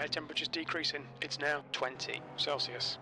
Air temperature's decreasing. It's now 20 Celsius.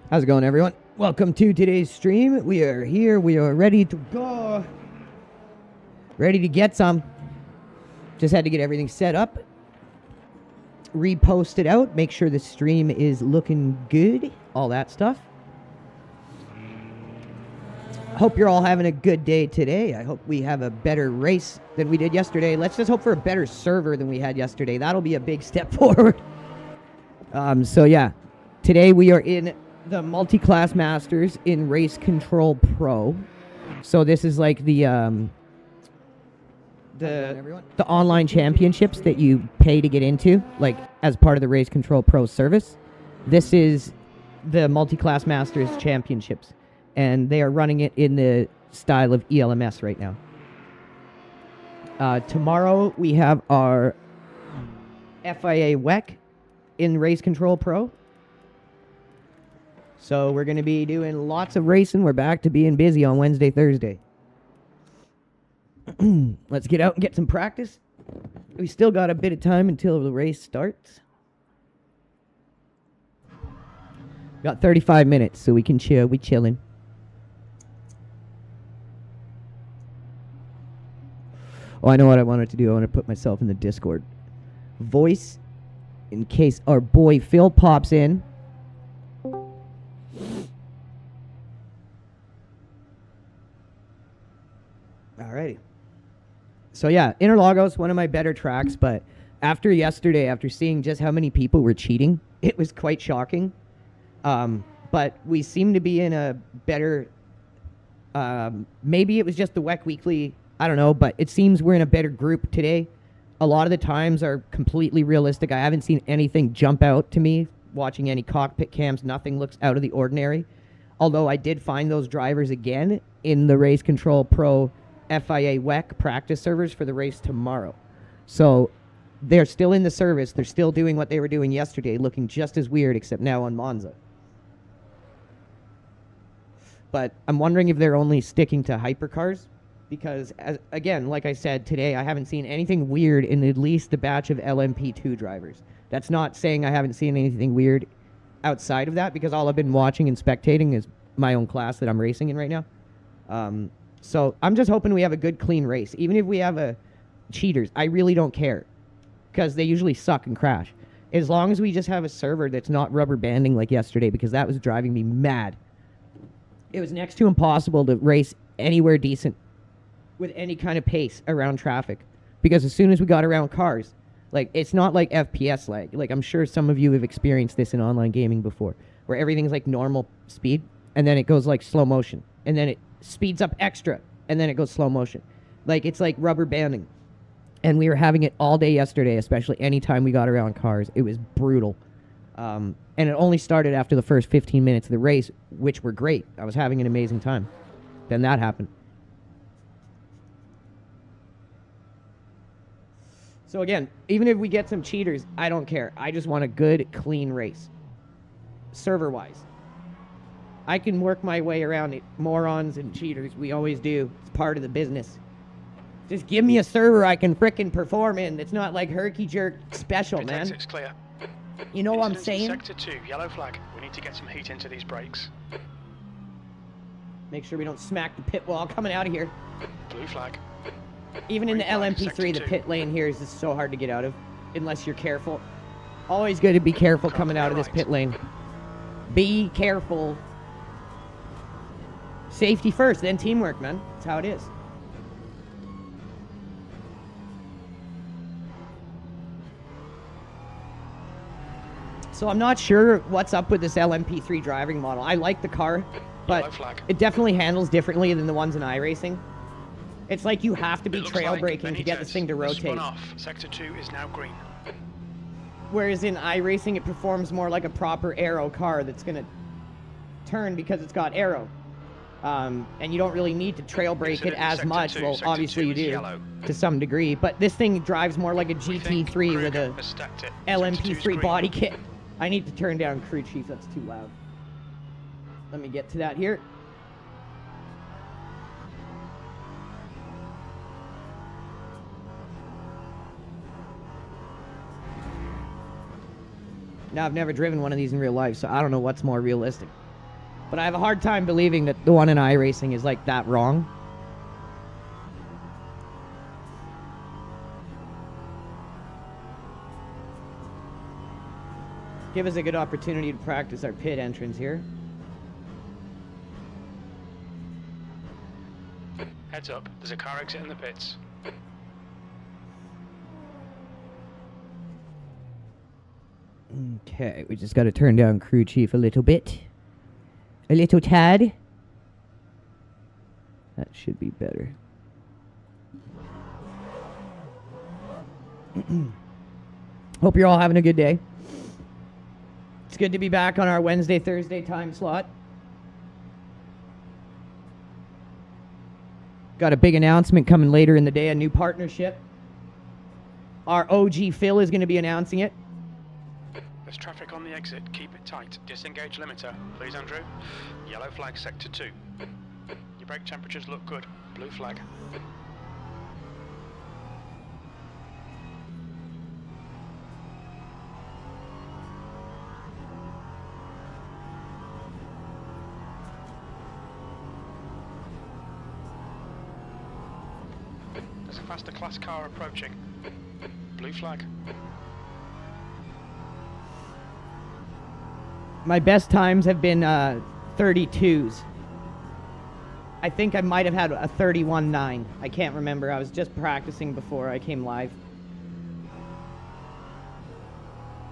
How's it going, everyone? Welcome to today's stream. We are here. We are ready to go. Ready to get some. Just had to get everything set up. Repost it out. Make sure the stream is looking good. All that stuff. Hope you're all having a good day today. I hope we have a better race than we did yesterday. Let's just hope for a better server than we had yesterday. That'll be a big step forward. So yeah, today we are in the multi-class masters in Race Control Pro. So this is like the online championships that you pay to get into, like as part of the Race Control Pro service. This is the multi-class masters championships, and they are running it in the style of ELMS right now. Tomorrow we have our FIA WEC in Race Control Pro. So we're going to be doing lots of racing. We're back to being busy on Wednesday, Thursday. Let's get out and get some practice. We still got a bit of time until the race starts. Got 35 minutes, so we can chill. We chilling. Oh, I know what I wanted to do. I want to put myself in the Discord voice in case our boy Phil pops in. Alrighty. So yeah, Interlagos, one of my better tracks, but after yesterday, after seeing just how many people were cheating, it was quite shocking. But we seem to be in a better, maybe it was just the WEC Weekly, I don't know, but it seems we're in a better group today. A lot of the times are completely realistic. I haven't seen anything jump out to me, watching any cockpit cams, nothing looks out of the ordinary. Although I did find those drivers again in the Race Control Pro FIA WEC practice servers for the race tomorrow. So they're still in the service. They're still doing what they were doing yesterday, looking just as weird, except now on Monza. But I'm wondering if they're only sticking to hypercars, because, again, like I said today, I haven't seen anything weird in at least the batch of LMP2 drivers. That's not saying I haven't seen anything weird outside of that, because all I've been watching and spectating is my own class that I'm racing in right now. So I'm just hoping we have a good, clean race. Even if we have cheaters, I really don't care, because they usually suck and crash. As long as we just have a server that's not rubber banding like yesterday, because that was driving me mad. It was next to impossible to race anywhere decent with any kind of pace around traffic, because as soon as we got around cars, like, it's not like FPS lag. Like, I'm sure some of you have experienced this in online gaming before, where everything's like normal speed, and then it goes like slow motion, and then it speeds up extra, and then it goes slow motion. Like, it's like rubber banding. And we were having it all day yesterday, especially anytime we got around cars. It was brutal. And it only started after the first 15 minutes of the race, which were great. I was having an amazing time. Then that happened. So again, even if we get some cheaters, I don't care. I just want a good, clean race. Server-wise. I can work my way around it. Morons and cheaters, we always do. It's part of the business. Just give me a server I can frickin' perform in. It's not like herky-jerk special, man. Exit's clear. You know what I'm saying? Sector 2, yellow flag. We need to get some heat into these brakes. Make sure we don't smack the pit wall coming out of here. Blue flag. Even in the LMP3, the pit lane here is just so hard to get out of, unless you're careful. Always good to be careful coming out of this pit lane. Be careful. Safety first, then teamwork, man. That's how it is. So I'm not sure what's up with this LMP3 driving model. I like the car, but it definitely handles differently than the ones in iRacing. It's like you have to be trail braking to get this thing to rotate. Sector 2 is now green. Whereas in iRacing, it performs more like a proper aero car that's going to turn because it's got aero. And you don't really need to trail brake it as much. Well, obviously you do, to some degree. But this thing drives more like a GT3 with a LMP3 body kit. I need to turn down crew chief. That's too loud. Let me get to that here. Now, I've never driven one of these in real life, so I don't know what's more realistic. But I have a hard time believing that the one in iRacing is like that wrong. Give us a good opportunity to practice our pit entrance here. Heads up, there's a car exit in the pits. Okay, we just got to turn down crew chief a little bit. A little tad. That should be better. Hope you're all having a good day. It's good to be back on our Wednesday, Thursday time slot. Got a big announcement coming later in the day, a new partnership. Our OG Phil is going to be announcing it. There's traffic on the exit. Keep it tight. Disengage limiter. Please, Andrew. Yellow flag, sector 2. Your brake temperatures look good. Blue flag. There's a faster class car approaching. Blue flag. My best times have been 32s. I think I might have had a 31.9. I can't remember. I was just practicing before I came live.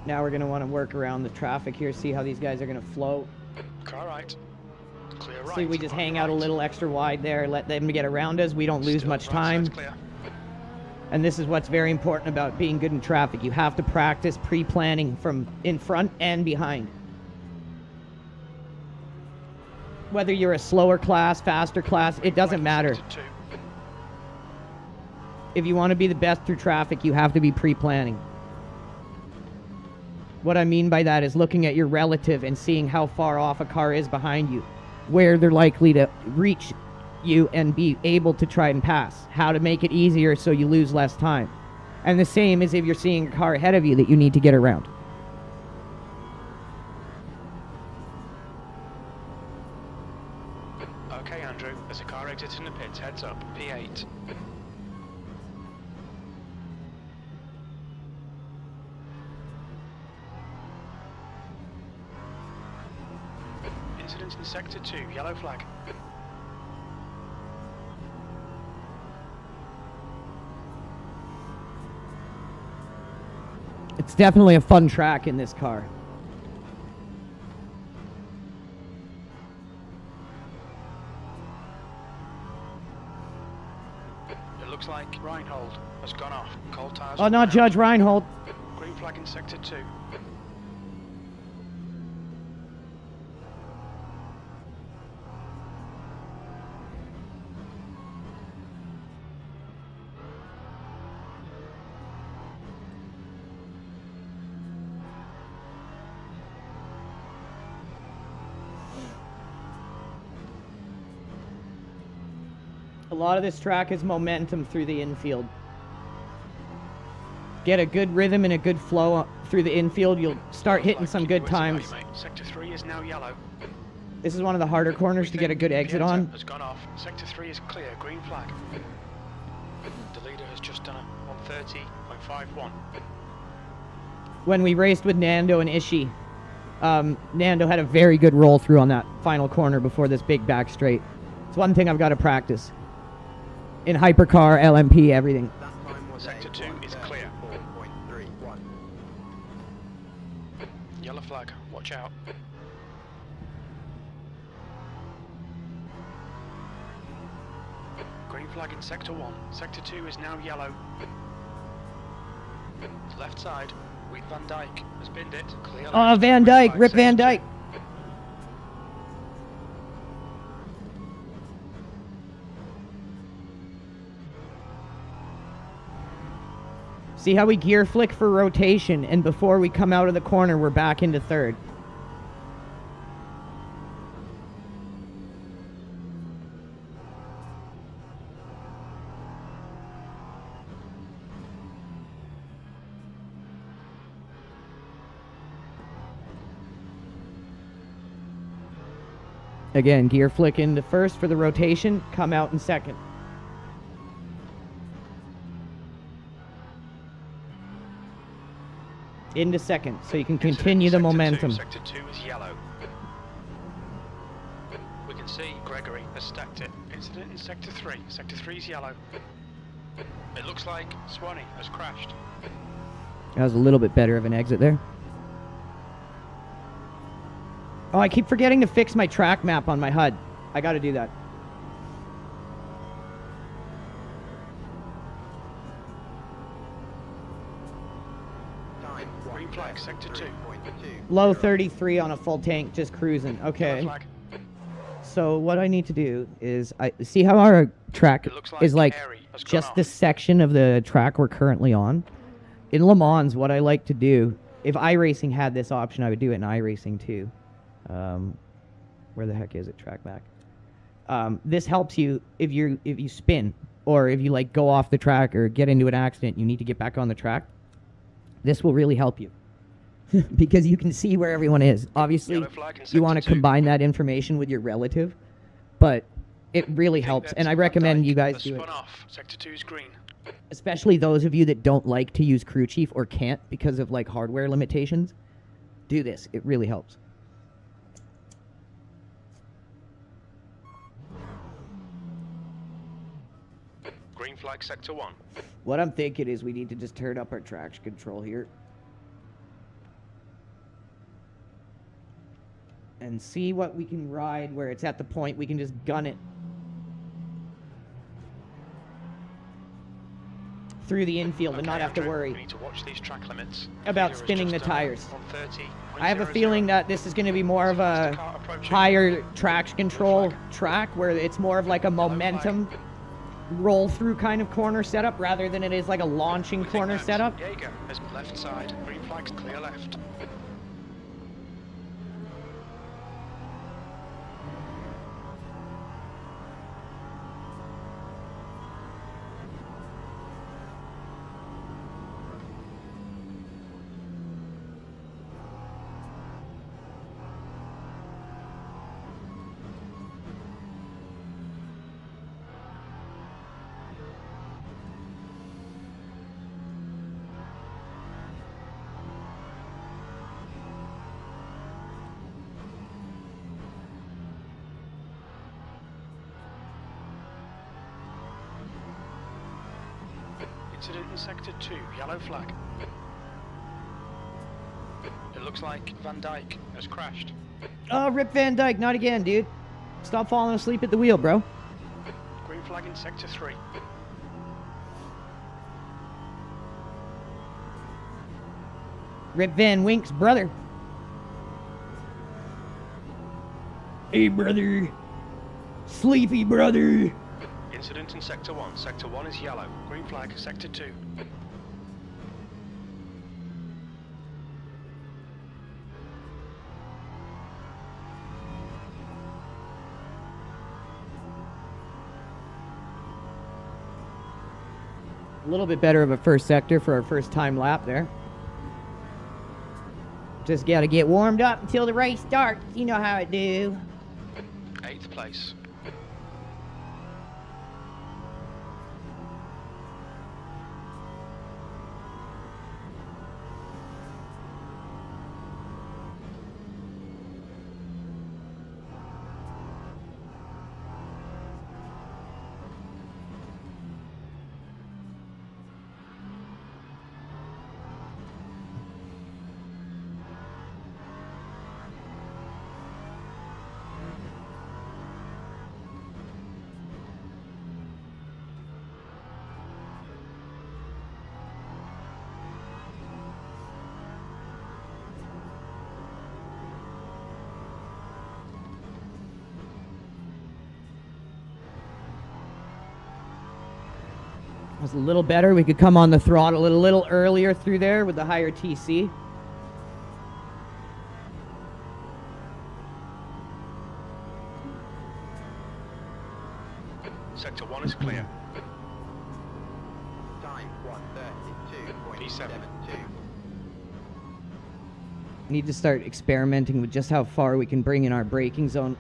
Now we're going to want to work around the traffic here, see how these guys are going to flow. Car right. Clear right. See, we just hang out a little extra wide there, let them get around us. We don't lose Still much right time. side's clear. And this is what's very important about being good in traffic. You have to practice pre-planning from in front and behind. Whether you're a slower class, faster class, it doesn't matter. Sector 2. If you want to be the best through traffic, you have to be pre-planning. What I mean by that is looking at your relative and seeing how far off a car is behind you, where they're likely to reach you and be able to try and pass, how to make it easier so you lose less time. And the same is if you're seeing a car ahead of you that you need to get around. Okay, Andrew, there's a car exit in the pits. Heads up. P8. Incident in sector 2. Yellow flag. It's definitely a fun track in this car. It looks like Reinhold has gone off. Cold tires. Oh, not Judge Reinhold. Green flag in sector 2. A lot of this track is momentum through the infield. Get a good rhythm and a good flow through the infield, you'll start hitting some good times. Sector 3 is now yellow. This is one of the harder corners to get a good exit on. Has gone off. Sector 3 is clear. Green flag. The leader has just done a 130.51. When we raced with Nando and Ishii, Nando had a very good roll through on that final corner before this big back straight. It's one thing I've got to practice. In hypercar, LMP, everything. Sector 2 is clear. Yellow flag. Watch out. Green flag in sector 1. Sector 2 is now yellow. Left side. Wheat Van Dyke has binned it. Clear. Oh, Van Dyke, rip Van Dyke. See how we gear flick for rotation, and before we come out of the corner, we're back into third. Again, gear flick into first for the rotation, come out in second. Into second, so you can continue the momentum. Sector 2 is yellow. We can see Gregory has stacked it. Incident in Sector 3. Sector 3 is yellow. It looks like Swanee has crashed. That was a little bit better of an exit there. Oh, I keep forgetting to fix my track map on my HUD. I gotta do that. Green flag, Sector 2. Low 33 on a full tank, just cruising. Okay. Yellow flag. So what I need to do is, I see how our track It looks like is like Airy has gone just off. this section of the track we're currently on. In Le Mans, what I like to do, if iRacing had this option, I would do it in iRacing too. Where the heck is it? Track back. This helps you if you spin or if you like go off the track or get into an accident, you need to get back on the track. This will really help you because you can see where everyone is. Obviously, Yellow flag in you want to Sector 2. combine that information with your relative, but it really helps, and I recommend you guys do it. Spun off. Sector 2 is green. Especially those of you that don't like to use crew chief or can't because of like hardware limitations. Do this. It really helps. Green flag, Sector 1. What I'm thinking is we need to just turn up our traction control here. And see what we can ride where it's at the point we can just gun it. Through the infield and not have to Andrew, worry We need to watch these track limits. about Leader is spinning the just, tires. 130, I have a 100. feeling that this is going to be more of a higher traction control track where it's more of like a momentum roll through kind of corner setup rather than it is like a launching We think corner that setup. Jaeger has left side. Green flags clear left. Incident in Sector 2, yellow flag. It looks like Van Dyke has crashed. Oh, Rip Van Dyke, not again, dude. Stop falling asleep at the wheel, bro. Green flag in Sector 3. Rip Van Wink's brother. Hey, brother. Sleepy brother. Incident in Sector 1. Sector 1 is yellow. Green flag, Sector 2. A little bit better of a first sector for our first time lap there. Just gotta get warmed up until the race starts. You know how it do. 8th place. Was a little better. We could come on the throttle a little earlier through there with the higher TC. Sector 1 is clear. Time 1:32.72. Need to start experimenting with just how far we can bring in our braking zone.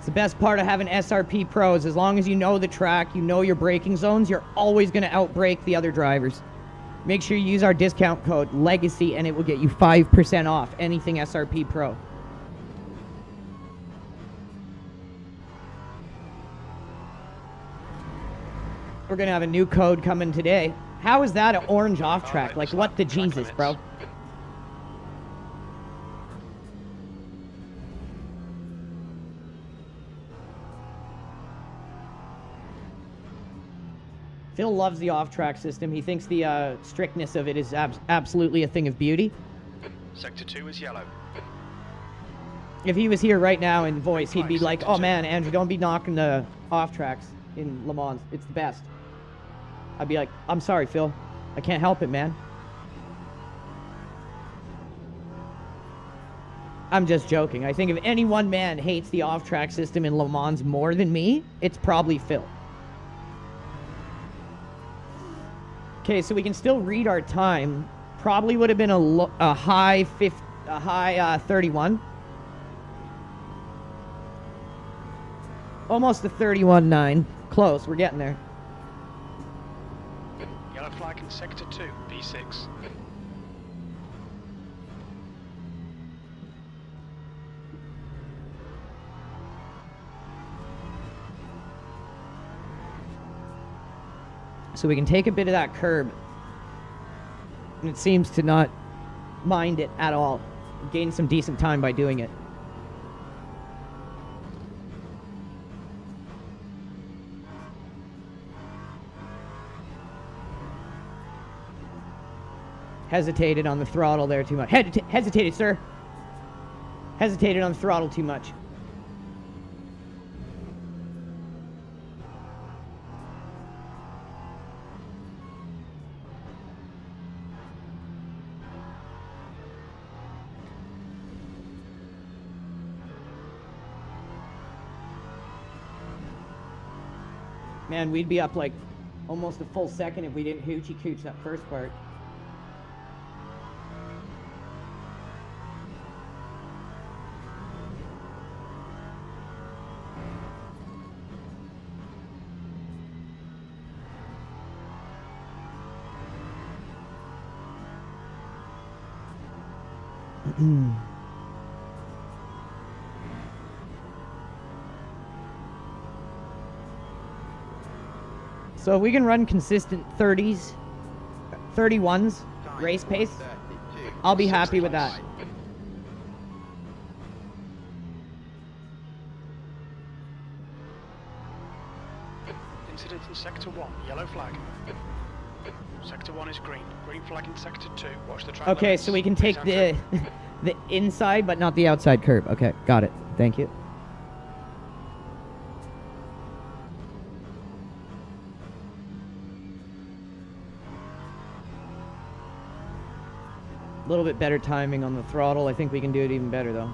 the best part of having SRP pros. As long as you know the track, you know your braking zones, you're always going to outbrake the other drivers. Make sure you use our discount code LEGACY and it will get you 5% off anything SRP Pro. We're going to have a new code coming today. How is that an orange off track? Like, what the Jesus, bro? Phil loves the off-track system. He thinks the strictness of it is absolutely a thing of beauty. Sector 2 is yellow. If he was here right now in voice, he'd be like, oh man, Andrew, don't be knocking the off-tracks in Le Mans. It's the best. I'd be like, I'm sorry, Phil. I can't help it, man. I'm just joking. I think if any one man hates the off-track system in Le Mans more than me, it's probably Phil. Okay, so we can still read our time. Probably would have been a high 31. Almost a 31.9. Close, we're getting there. Yellow flag in sector 2, B6. So we can take a bit of that curb. And it seems to not mind it at all. Gain some decent time by doing it. Hesitated on the throttle there too much. Hesitated, sir. Hesitated on the throttle too much. Man, we'd be up like almost a full second if we didn't hoochie cooch that first part. So if we can run consistent 30s, 31s, race pace, I'll be happy with that. Incident in sector 1, yellow flag. Sector 1 is green. Green flag in sector 2. Watch the track Okay, limits. so we can take the the inside but not the outside curb. Okay, got it. Thank you. A little bit better timing on the throttle. I think we can do it even better though.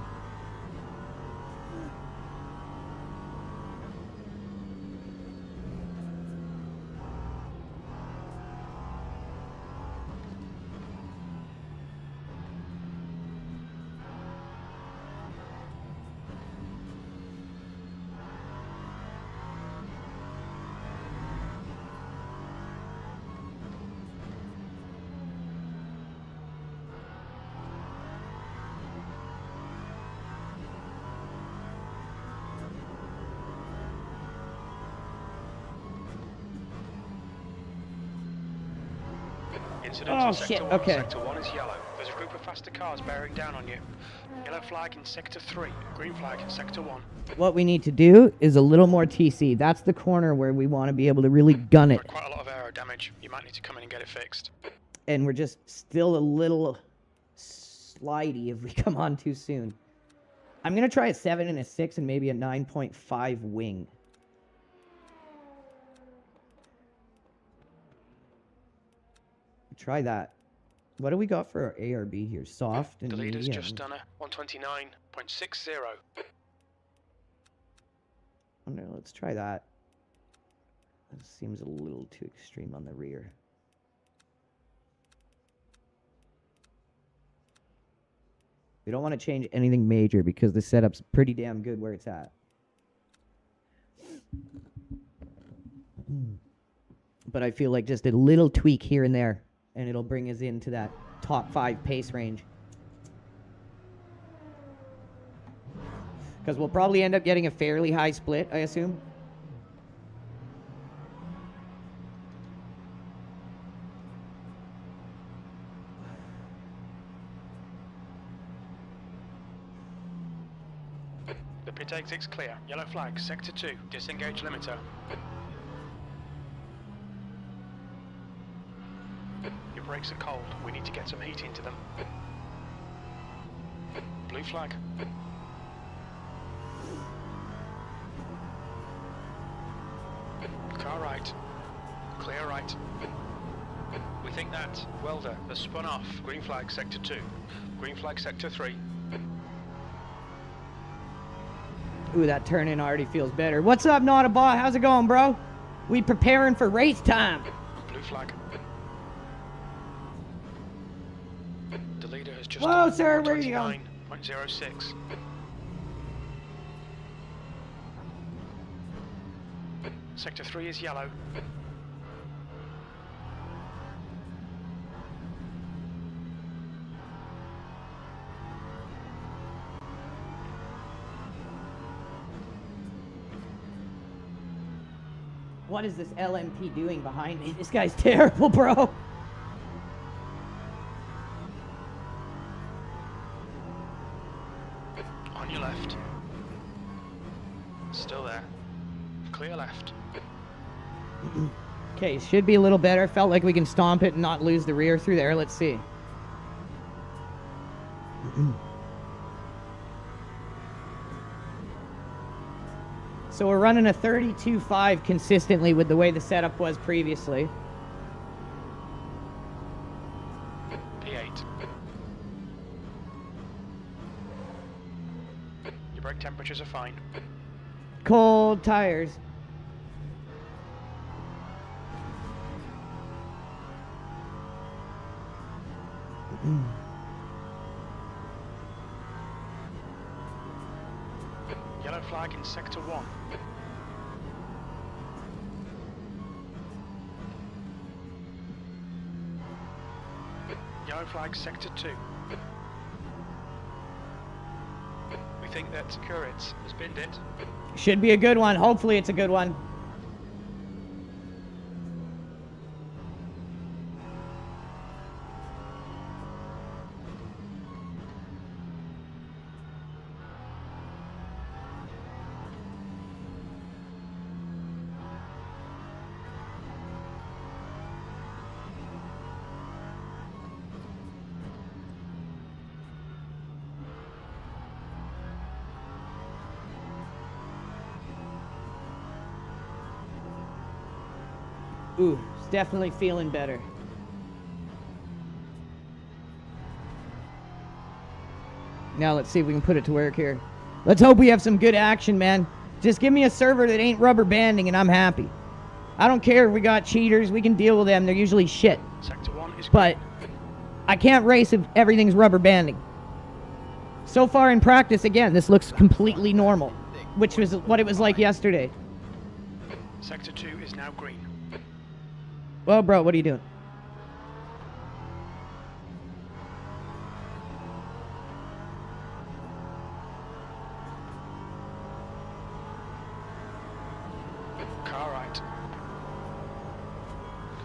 Incident Oh, in sector shit, 1. okay. Sector 1 is yellow. There's a group of faster cars bearing down on you. Yellow flag in sector 3. Green flag in sector 1. What we need to do is a little more TC. That's the corner where we want to be able to really gun it. Quite a lot of aero damage. You might need to come in and get it fixed. And we're just still a little slidey if we come on too soon. I'm going to try a 7 and a 6 and maybe a 9.5 wing. Try that. What do we got for our ARB here? Soft and The leader's medium. just done a 129.60. Oh, no, let's try that. That seems a little too extreme on the rear. We don't want to change anything major because the setup's pretty damn good where it's at. But I feel like just a little tweak here and there, and it'll bring us into that top 5 pace range. Because we'll probably end up getting a fairly high split, I assume. The pit exit's clear. Yellow flag, sector 2. Disengage limiter. Your brakes are cold. We need to get some heat into them. Blue flag. Car right. Clear right. We think that welder has spun off. Green flag, sector 2. Green flag, sector 3. Ooh, that turn-in already feels better. What's up, Nautabot? How's it going, bro? We preparing for race time. Blue flag. The leader has just Whoa, done sir, where are you going? 29.06. Sector 3 is yellow. What is this LMP doing behind me? This guy's terrible, bro. On your left. Still there. Clear left. Okay, should be a little better. Felt like we can stomp it and not lose the rear through there. Let's see. So we're running a 32.5 consistently with the way the setup was previously. P8. Your brake temperatures are fine. Cold tires. Yellow flag in sector 1. Yellow flag sector 2. We think that Kuritz has binned it. Should be a good one. Hopefully it's a good one. Ooh, it's definitely feeling better. Now let's see if we can put it to work here. Let's hope we have some good action, man. Just give me a server that ain't rubber banding and I'm happy. I don't care if we got cheaters, we can deal with them. They're usually shit. Sector 1 is But I can't race if everything's rubber banding. So far in practice, again, this looks completely normal, which was what it was like yesterday. Sector 2 is now green. Well, bro, what are you doing? Car right.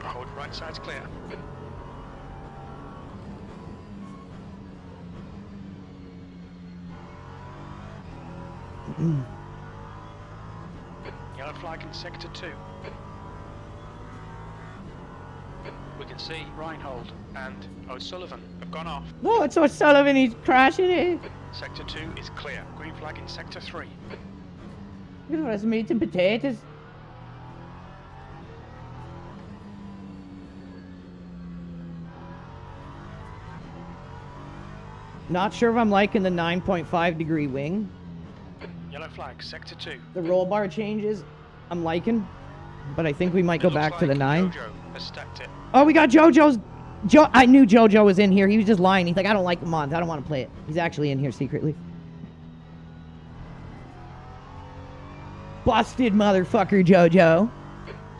Hold right side's clear. Yellow flag in sector 2. We can see Reinhold and O'Sullivan have gone off. Oh, it's O'Sullivan, he's crashing it. Sector 2 is clear. Green flag in sector 3. Look at us meat and potatoes. Not sure if I'm liking the 9.5 degree wing. Yellow flag, sector 2. The roll bar changes, I'm liking. But I think we might go back to the 9. Jojo has stacked it. Oh, we got JoJo's. I knew JoJo was in here. He was just lying. He's like, I don't like the MANS. I don't want to play it. He's actually in here secretly. Busted motherfucker, JoJo.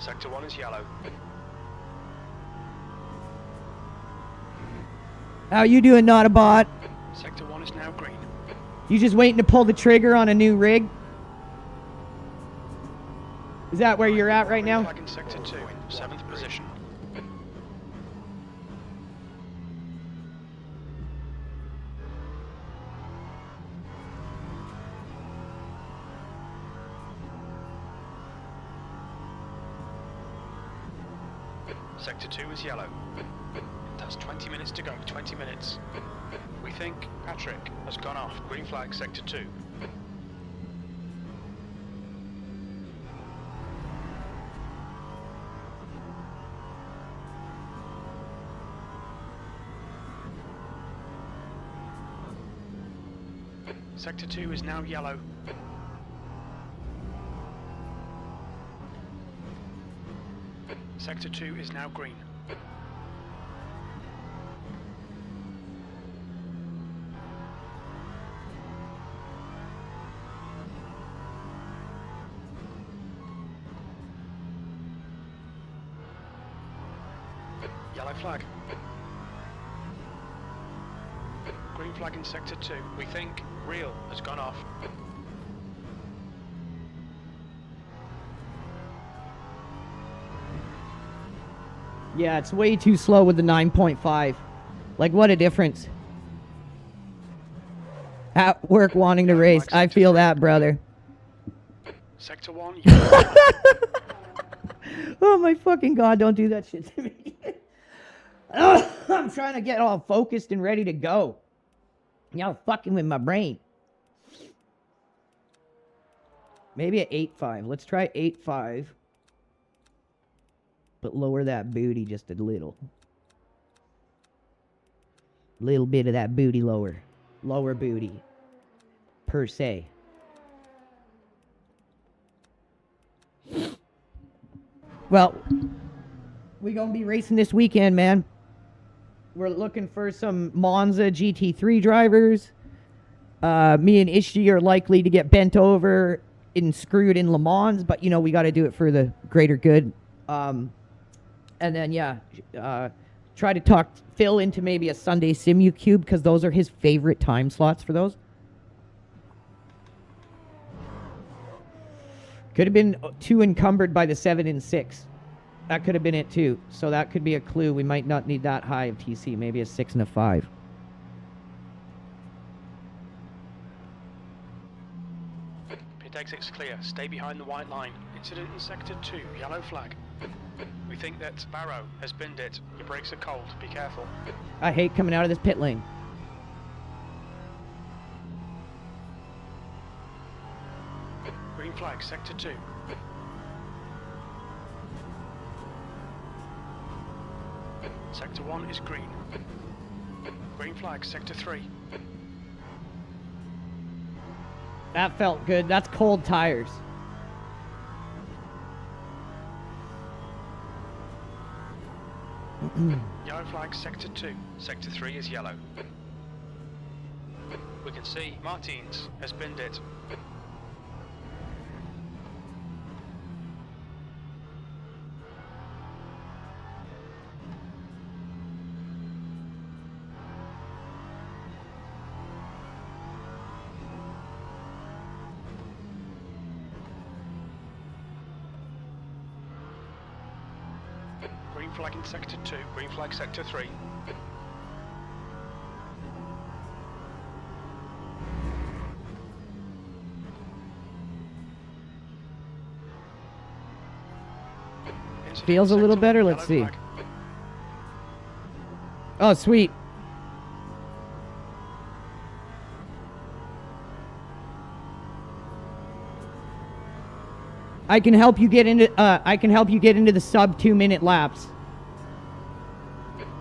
Sector 1 is yellow. How you doing, not a bot? Sector 1 is now green. You just waiting to pull the trigger on a new rig? Is that where you're at right Green now? flag in Sector 2, 7th position. Sector 2 is yellow. That's 20 minutes to go, 20 minutes. We think Patrick has gone off. Green flag, Sector 2. Sector 2 is now yellow. Sector 2 is now green. Yellow flag. Green flag in Sector 2. We think Real has gone off. Yeah, it's way too slow with the 9.5. Like, what a difference. At work wanting to race. I feel that, brother. Sector 1, yellow. Oh my fucking god, don't do that shit to me. I'm trying to get all focused and ready to go. Y'all fucking with my brain. Maybe at 8.5. Let's try 8.5. But lower that booty just a little. Little bit of that booty lower. Lower booty. Per se. Well, we gonna be racing this weekend, man. We're looking for some Monza GT3 drivers. Me and Ishii are likely to get bent over and screwed in Le Mans, but you know, we got to do it for the greater good. And then, yeah, try to talk Phil into maybe a Sunday SimuCube, because those are his favorite time slots for those. Could have been too encumbered by the 7 and 6. That could have been it too. So that could be a clue. We might not need that high of TC. Maybe a 6 and a 5. Pit exit's clear. Stay behind the white line. Incident in Sector 2. Yellow flag. We think that Barrow has binned it. Your brakes are cold. Be careful. I hate coming out of this pit lane. Green flag, Sector 2. Sector 1 is green. Green flag, Sector 3. That felt good. That's cold tires. Yellow flag, Sector 2. Sector 3 is yellow. We can see Martins has binned it. Green flag in Sector 2, green flag Sector 3. Feels a little better, let's see. Oh, sweet. I can help you get into the sub 2 minute laps.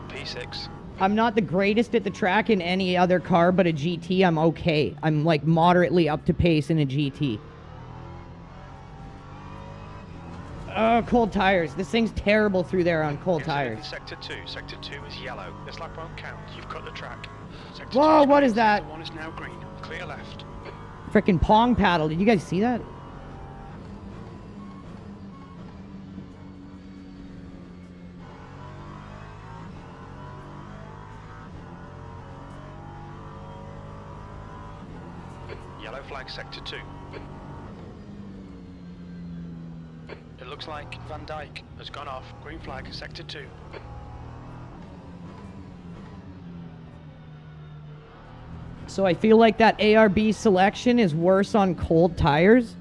P6. I'm not the greatest at the track in any other car, but a GT I'm okay. I'm like moderately up to pace in a GT. Oh, cold tires. This thing's terrible through there on cold tires. Sector 2. Sector 2 is yellow. This lap won't count. You've cut the track. Sector Whoa, what is that? Sector 1 is now green. Clear left. Frickin' pong paddle. Did you guys see that? Yellow flag sector 2. It looks like Van Dyke has gone off. Green flag sector 2. So I feel like that ARB selection is worse on cold tires.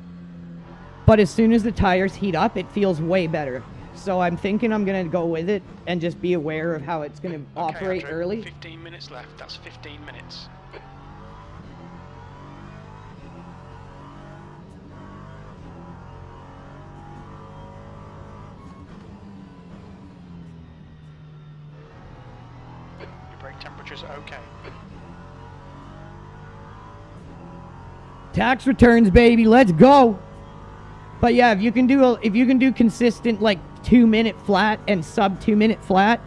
But as soon as the tires heat up, it feels way better. So I'm thinking I'm going to go with it and just be aware of how it's going to operate Andrew, early. 15 minutes left. That's 15 minutes. Your brake temperatures are okay. Tax returns, baby. Let's go. But yeah, if you can do consistent like 2-minute flat and sub 2-minute flat,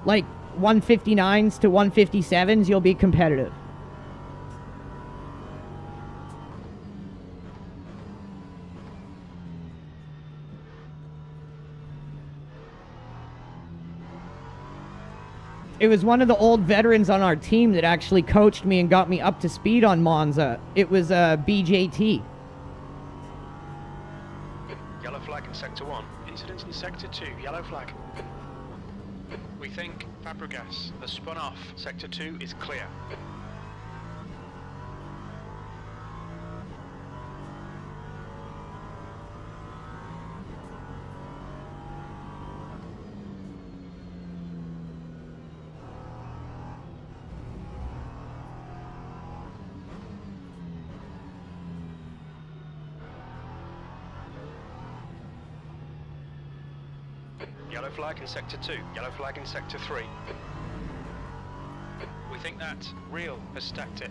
like 159s to 157s, you'll be competitive. It was one of the old veterans on our team that actually coached me and got me up to speed on Monza. It was BJT. Yellow flag in sector 1. Incidents in sector 2. Yellow flag. We think Fabregas has spun off. Sector 2 is clear. Yellow flag in sector 2. Yellow flag in sector 3. We think that Real has stacked it.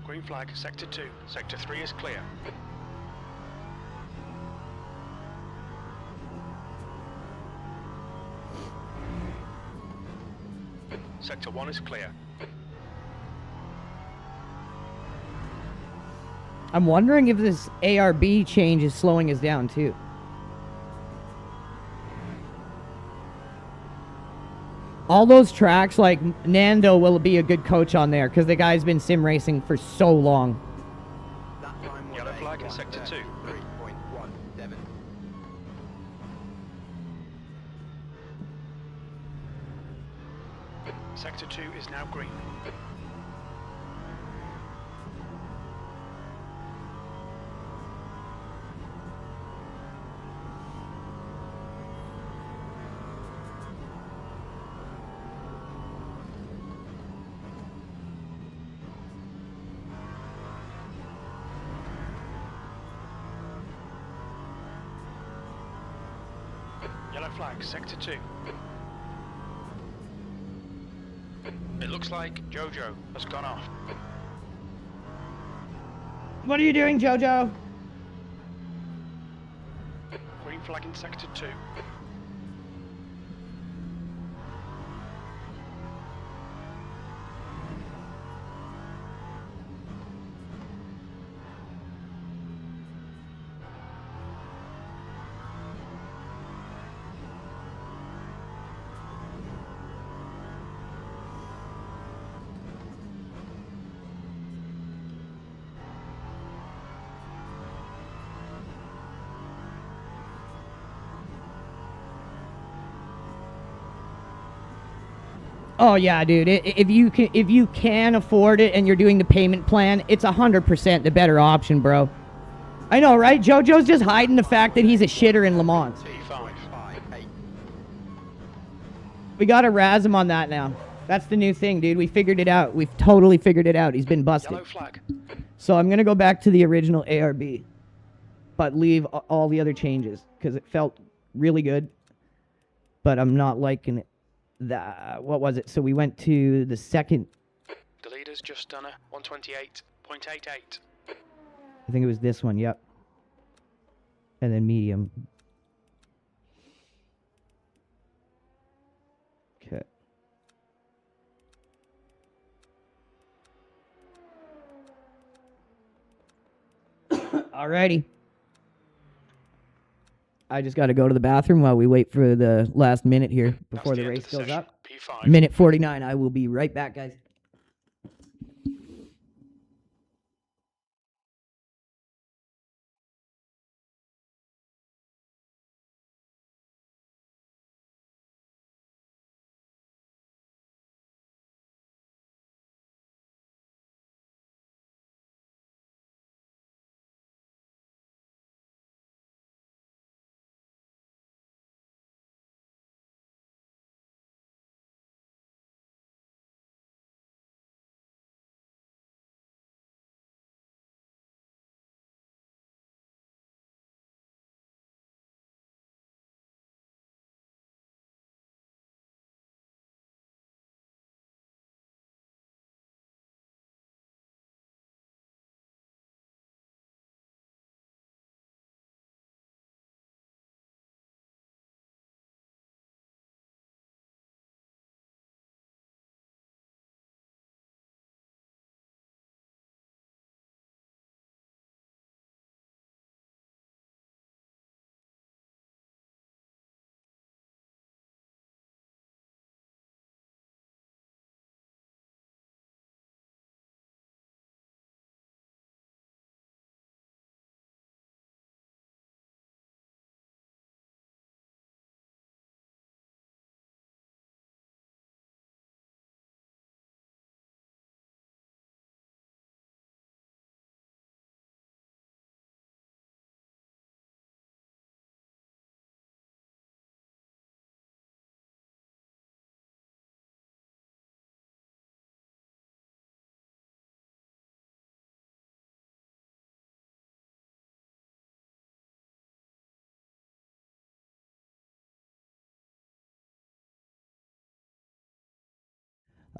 Green flag sector 2. Sector 3 is clear. Sector 1 is clear. I'm wondering if this ARB change is slowing us down too. All those tracks, like Nando will be a good coach on there because the guy's been sim racing for so long. That time was Yellow flag in sector 2. 3.17. Sector 2 is now green. Yellow flag, sector 2. It looks like Jojo has gone off. What are you doing, Jojo? Green flag in sector 2. Oh yeah, dude. If you can afford it and you're doing the payment plan, it's 100% the better option, bro. I know, right? Jojo's just hiding the fact that he's a shitter in Le Mans. P5. We gotta razz him on that now. That's the new thing, dude. We figured it out. We've totally figured it out. He's been busted. Yellow flag. So I'm gonna go back to the original ARB, but leave all the other changes because it felt really good. But I'm not liking it. What was it? So we went to the second. The leader's just done a 128.88. I think it was this one. Yep. And then medium. Okay. Alrighty. I just got to go to the bathroom while we wait for the last minute here before the race goes up. P5. Minute 49. I will be right back, guys.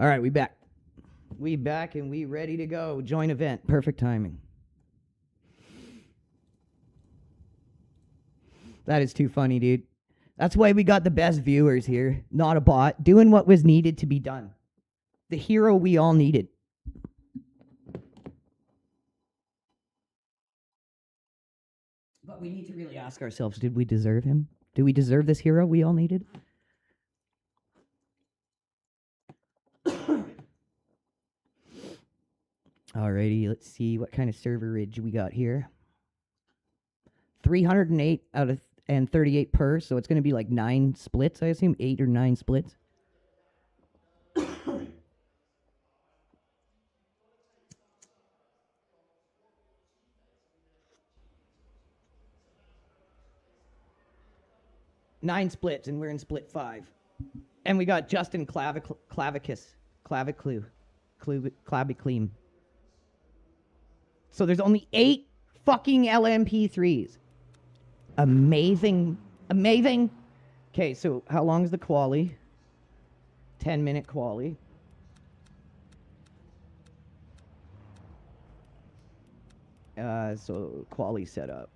All right, we back. We back and we ready to go. Join event. Perfect timing. That is too funny, dude. That's why we got the best viewers here. Not a bot. Doing what was needed to be done. The hero we all needed. But we need to really ask ourselves, did we deserve him? Do we deserve this hero we all needed? Alrighty, let's see what kind of serverage we got here. 308 out of and 38 per, so it's going to be like 9 splits, I assume. 8 or 9 splits. Nine splits, and we're in split 5. And we got Justin Clavicleam. So there's only 8 fucking LMP3s. Amazing. Amazing. Okay, so how long is the quali? 10-minute quali. So quali setup.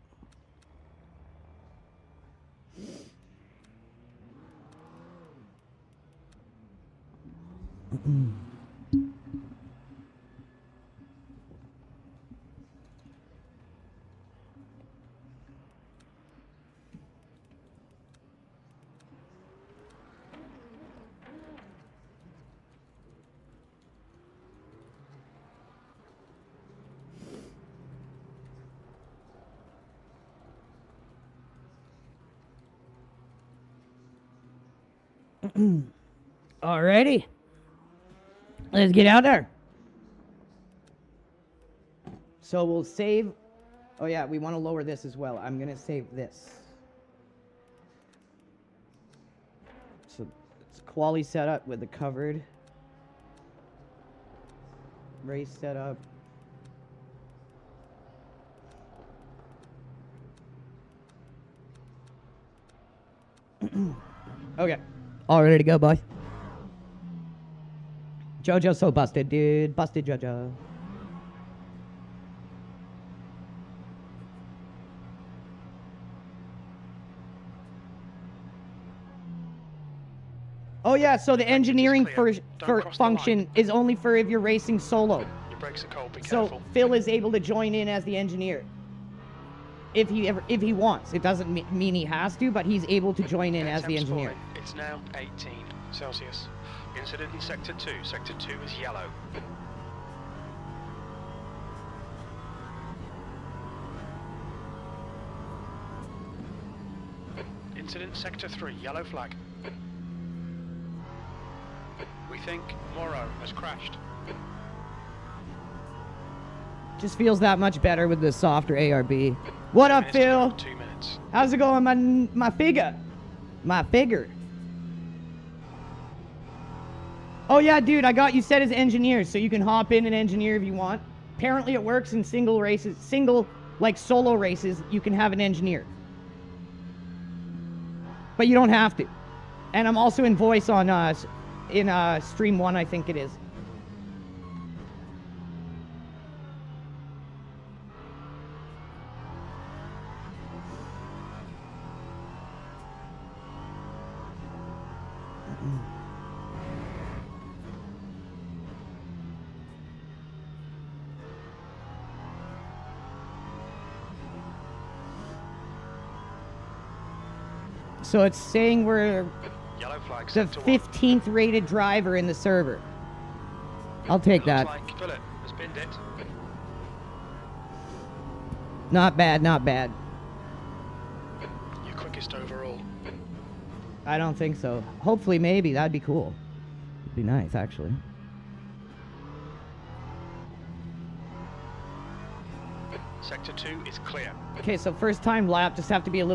Alrighty. Let's get out there. So we'll save. Oh yeah, we want to lower this as well. I'm going to save this. So it's quali setup with the covered. Race setup. Okay. All ready to go, boys. JoJo's so busted, dude. Busted JoJo. Oh yeah, so the engineering function is only for if you're racing solo. Your brakes are cold, be So careful. Phil is able to join in as the engineer. If he wants. It doesn't mean he has to, but he's able to join in as the Temps engineer. falling. It's now 18 Celsius. Incident in Sector 2. Sector 2 is yellow. Incident Sector 3. Yellow flag. We think Morrow has crashed. Just feels that much better with the softer ARB. What up, Phil? 2 minutes. How's it going, my figure? My figure. Oh yeah, dude, I got you set as engineer, so you can hop in and engineer if you want. Apparently it works in single races, like solo races, you can have an engineer. But you don't have to. And I'm also in voice on stream 1, I think it is. So it's saying we're Yellow flag. the Sector 1. 15th rated driver in the server. I'll take that. Looks like Philip has binned it. Not bad, not bad. Your quickest overall. I don't think so. Hopefully, maybe. That'd be cool. It'd be nice, actually. Sector 2 is clear. Okay, so first time lap, just have to be a little